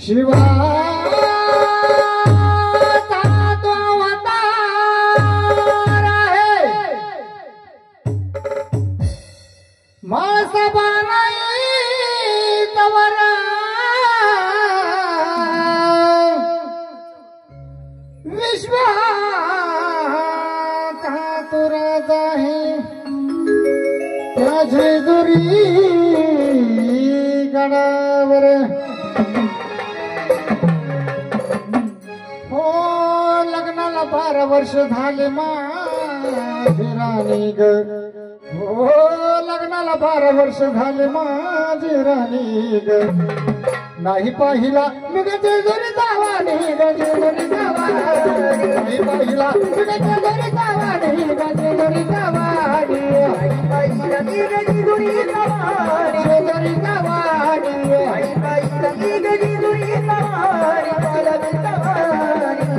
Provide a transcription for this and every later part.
शिवा गडावर हो लग्नाला 12 वर्ष झाले माझी राणी ग हो लग्नाला 12 वर्ष झाले माझी राणी ग नाही पाहिला मी गजेजोरी जावानी गजेजोरी जावानी नाही पाहिला मी गजेजोरी जावानी गजेजोरी जावानी नाही पाहिला मी गजेजोरी जावानी गजेजोरी जावानी नाही पाहिला मी गजेजोरी जावानी गजेजोरी जावानी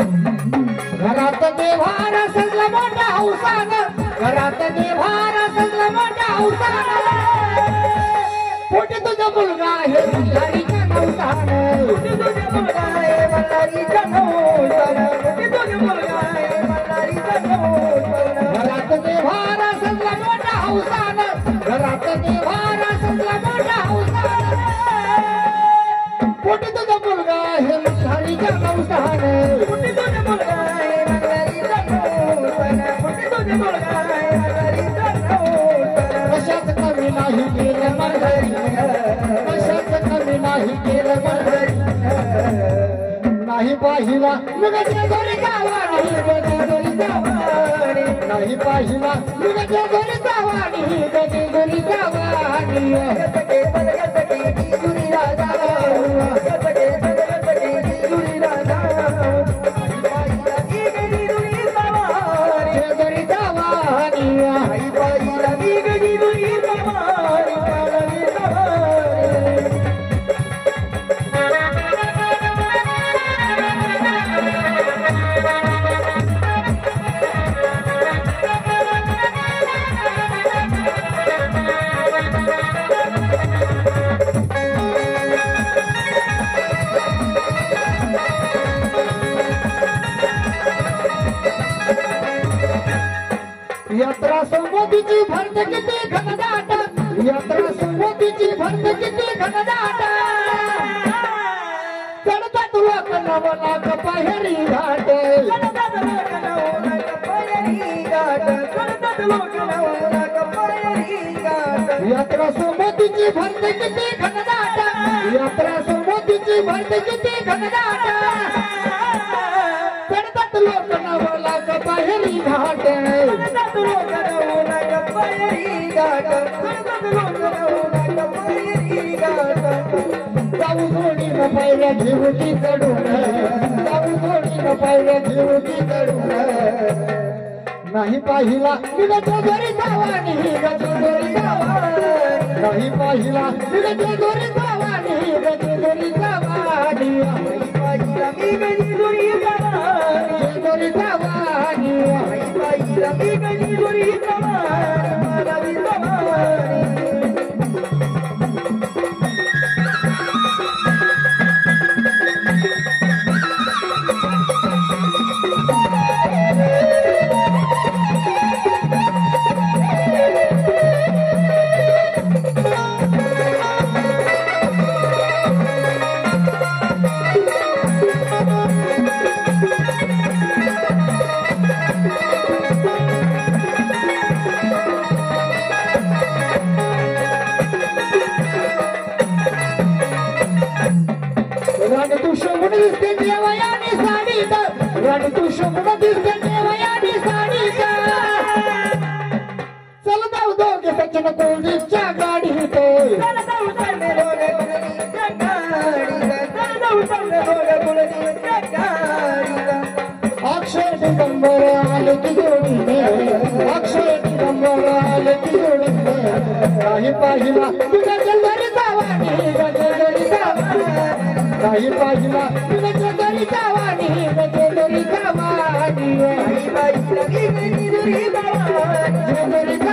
घरात देव्हार सजला मोठा हौसान घरात देव्हार सजला मोठा हौसान पोटी तुझा मुलगा आहे मल्हारीच्या नवसान पोटी तुझा मुलगा आहे मल्हारीच्या नवसान पोटी तुझा मुलगा आहे मल्हारीच्या नवसान घरात देव्हार सजला मोठा हौसान घरात देव्हार सजला मोठा हौसान पोटी तुझा मुलगा आहे मल्हारीच्या नवसान पोटी तुझा मुलगा कशाच कमी नाही केलं मल्हारी कशाच कमी नाही केलं मल्हारी नाही पाहिला गजेजोरी जावानी गजेजोरी जावानी नाही पाहिला गजेजोरी जावानी गजेजोरी जावानी जेजुरी राजा जेजुरी राजा यात्रा संबोधीची भरत किती घनदाट यात्रा संबोधीची भरत किती घनदाट चढतात लोक नवला कपाहेरी घाट चढतात लोक नवला कपाहेरी घाट चढतात लोक नवला कपाहेरी घाट यात्रा संबोधीची भरत किती घनदाट यात्रा संबोधीची भरत किती घनदाट चढतात लोक नवला कपाहेरी घाट जाऊ थोडी न पाहिल्या घेऊची चढून जाऊ थोडी न पाहिल्या घेऊची चढून नाही पाहिला गजेजोरी जावानी गजेजोरी जावानी नाही पाहिला गजेजोरी जावानी गजेजोरी जावानी नाही पाहिला मी गजेजोरी जावानी गजेजोरी जावानी नाही पाहिला मी गजेजोरी जावानी मल्हारी जावानी रण तू शोभून दिसते देवयानी साडीत रण तू शोभून दिसते देवयानी साडीत चल जाऊ दोघे सचिन कोल्डीच्या गाडीत चल जाऊ चालले रोडे कोल्डीच्या गाडीत चल जाऊ चालले रोडे कोल्डीच्या गाडीत अक्षय दिगंबर आले की जोडीने अक्षय दिगंबर पायाची जोडून काही पाहिला तुझ्या जलदरी जावानी गजरी जावानी काही पाहिला तुझ्या जलदरी जावानी गजरी जावानी काही पाहिला गजरी जावानी